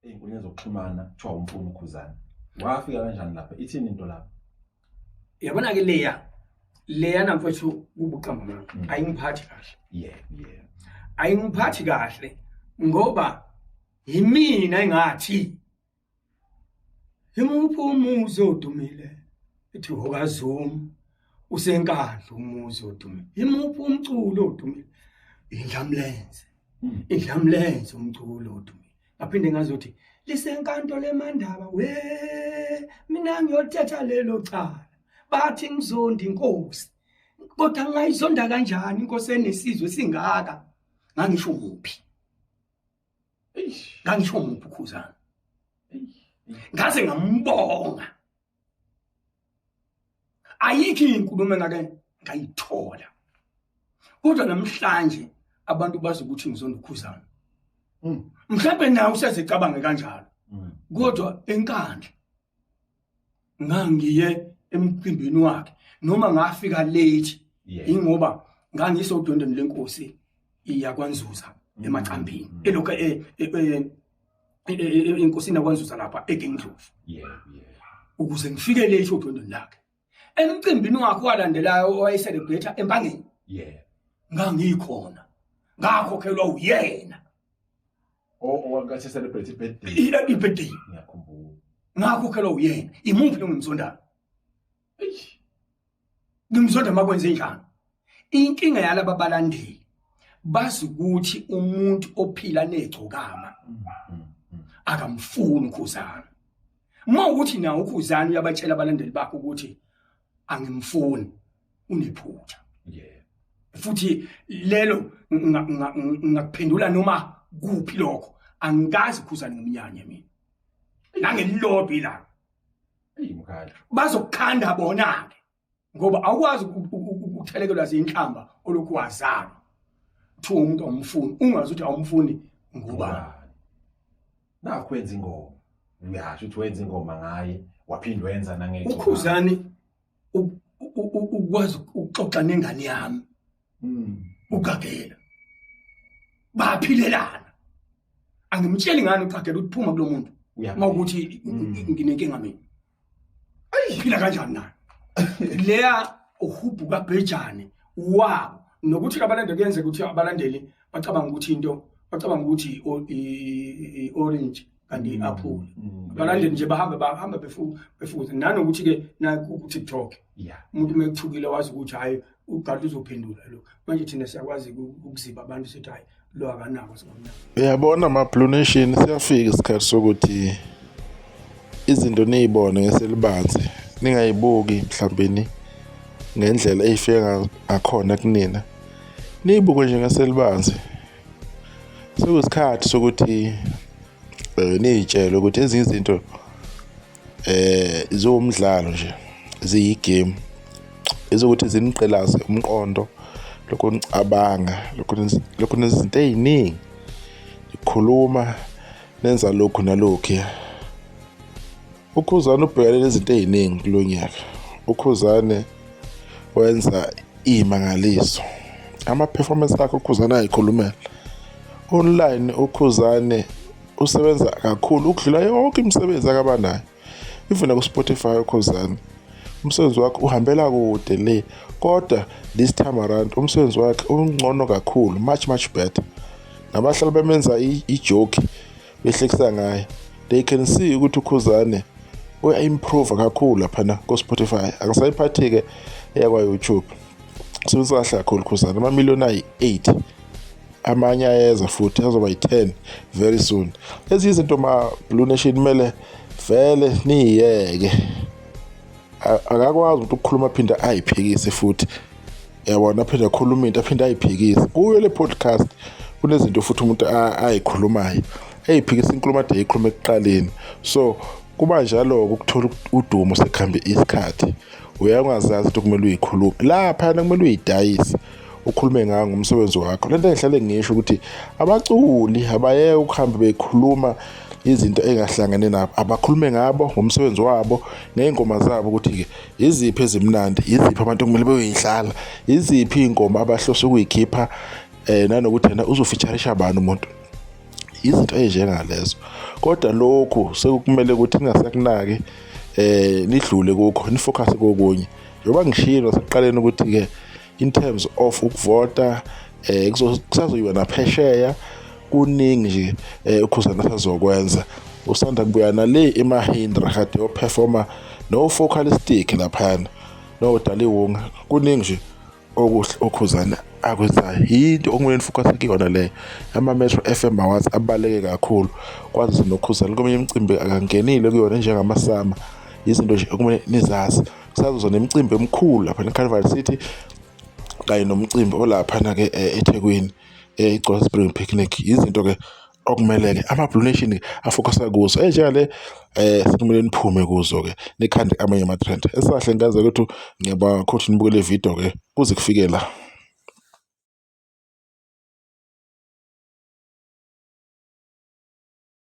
ey'nkundleni zokuxhumana kuthiwa umfuni uKhuzani. Wafika kanjani lapha? Ithini into lapha? Yabona ke leya namfowethu ubuqamba manje ayingiphathi kahle. Yeah. Ayingiphathi kahle ngoba yimina engathi yimuphi umuzi odumile ethi hokaZuma usenkandla umuzi odumile. Yimuphi umculo odumile? Idlamlenze umculo odumile. Ngaphinde ngazothi lisenkantolo leMandaba mina ngiyothetha lelo cala. Bathi ngizonda inkosi. Kodwa ngayizonda kanjani inkosi enesizwe singaka? Ngangisho uphi? Ngangisho uphi uKhuzani? Ngaze ngambonga. Ayikho inkulumo engake ngayithola. Kodwa namhlanje abantu bazi ukuthi ngizonda uKhuzani. Mhlawumbe nawe usezicabange kanjalo. Kodwa enkandla ngangiye emcimbini wakhe noma ngafika late ingoba ngangisodondweni lenkosi iyakwanzuza emacambini elokho inkosini yakwanzuza lapha eGengdlovu. Ukuze ngifike late odondweni lakhe emcimbini wakhe walandelayo owayecelebrate eMpangeni. Ngangikhona ngakhokhelwa uyena Owakase celebrate birthday. Ibirthday Ngiyakhumbula. ngakhokhelwa uyena. Imuphi lo ngimzondayo? Ngimzonda makwenze njani? Inkinga yalaba balandeli bazi ukuthi umuntu ophila negcokama akamfuni uKhuzani. Uma ukuthi na uKhuzani uyabatshela abalandeli bakhe ukuthi angimfuni unephutha. Futhi lelo ngakuphendula noma kuphi lokho angikazi uKhuzani ngomnyanya mina. Nangelilobby la. Mkhaya. Bazokukhanda bona ke. Ngoba awukwazi ukuthelekelwa zinhlamba olokhu wazana. Kuthiwa umuntu awumfuni, ungazi ukuthi awumfuni ngoba nakwenza ingoma. Uyasho ukuthi wenza ingoma ngaye waphindwa wenza nangecala. uKhuzani ukwazi ukuxoxa nengane yami. Ugagela. Baphilelana. Angimtsheli ngani uqagela ukuphuma kulo muntu. Mawukuthi nginenkinga mina. Phila kanjani na? Leya uhubu kaBhejane wabo nokuthi abalandeli kuyenze ukuthi abalandeli bacabanga ukuthi bacabanga ukuthi orange kanti apple. Abalandeli nje bahamba befuza nanokuthi ke na ku TikTok. Umuntu mekuthukile wazi ukuthi hayi uGadi uzophendula lo. Manje thina siyakwazi ukuziba abantu sithi hayi lo akanako singomnyama. Uyabona Blue Nation siyafika isikhathi sokuthi izinto nizibone ngeselibanzi ningayibuki mhlawumbe ngendlela eyifika akhona kunina nibuke nje ngeselibanzi. Sekuyisikhathi sokuthi niyitshele ukuthi ezinye izinto izomdlalo nje ziyigame ezokuthi ziniqelaze umqondo lokho nicabanga lokho nezinto eziningi ikhuluma nenza lokho nalokho. uKhuzani ubhekele izinto eziningi kulonyaka. uKhuzani wenza imangaliso ama-performance akhe uKhuzani ayikhulumela online. uKhuzani usebenza kakhulu ukudlula yonke imisebenzi akabanayo. Even ku Spotify uKhuzani umsebenzi wakhe uhambela kude le, kodwa this time around umsebenzi wakhe ungcono kakhulu, much better. Nabahlala bemenza ijoke behlekisa ngaye, they can see ukuthi uKhuzani uya-improve kakhulu lapha ku Spotify. Angisayiphathi ke yakwa YouTube. Usebenza kahle kakhulu uKhuzani, amamiliyoni ayi-8 amanye ayeza futhi azoba yi-10 very soon. Lezi izinto Blue Nation mele vele niyeke. Akakwazi ukuthi ukukhuluma aphinda ayiphikise futhi. Yabona aphinda akhuluma into aphinda ayiphikise. Kuyo le podcast kunezinto futhi umuntu ayikhulumayo eyiphikisa inkulumo ade eyikhuluma ekuqaleni. So kuba njalo ukuthola udumo sekhambe isikhathi uyangazazi ukuthi kumele uyikhulume lapha kumele uyidayise ukhulume ngayo ngomsebenzi wakho. Lento engihlale ngisho ukuthi abaculi abayeke ukuhamba bekhuluma izinto engahlangene nabo, abakhulume ngabo ngomsebenzi wabo nezingoma zabo ukuthi ke iziphi ezimnandi, iziphi abantu kumele beyoyidlala, iziphi ingoma abahlose ukuyikhipha nanokuthi yena uzofeatureisha abantu umuntu. izinto ey'njengalezo. Kodwa lokhu sekukumele ukuthi ningasekunaki nidlule kukho nifocus kokunye. Njengoba ngishilo sekuqaleni ukuthi-ke in terms of ukuvota kusazoyiwa naphesheya kuningi nje uKhuzani asazokwenza. Usanda kubuya nale eMahindra kade yoperforma no-Focalistic laphana no-Daliwonga. Kuningi nje okuhle uKhuzani akwenzayo. Yinto okumele nifocus kuyona le ama-Metro FM Awards abaluleke kakhulu kwazi noKhuzani komunye imicimbi akangenile kuyona njengamasama. Izinto nje okumele nizazi. Kusazoza nemicimbi emikhulu lapha eCalvary City kanye nomcimbi olaphana-ke eThekwini iGcwala Spring Picnic. Izinto-ke okumele-ke ama-Blue Nation afocusa kuzo njengale sekumele niphume kuzo-ke nikhande amanye ama-trend. Esahle ngaze ukuthi ngiyabakhothi nibuke le video-ke kuze kufike la.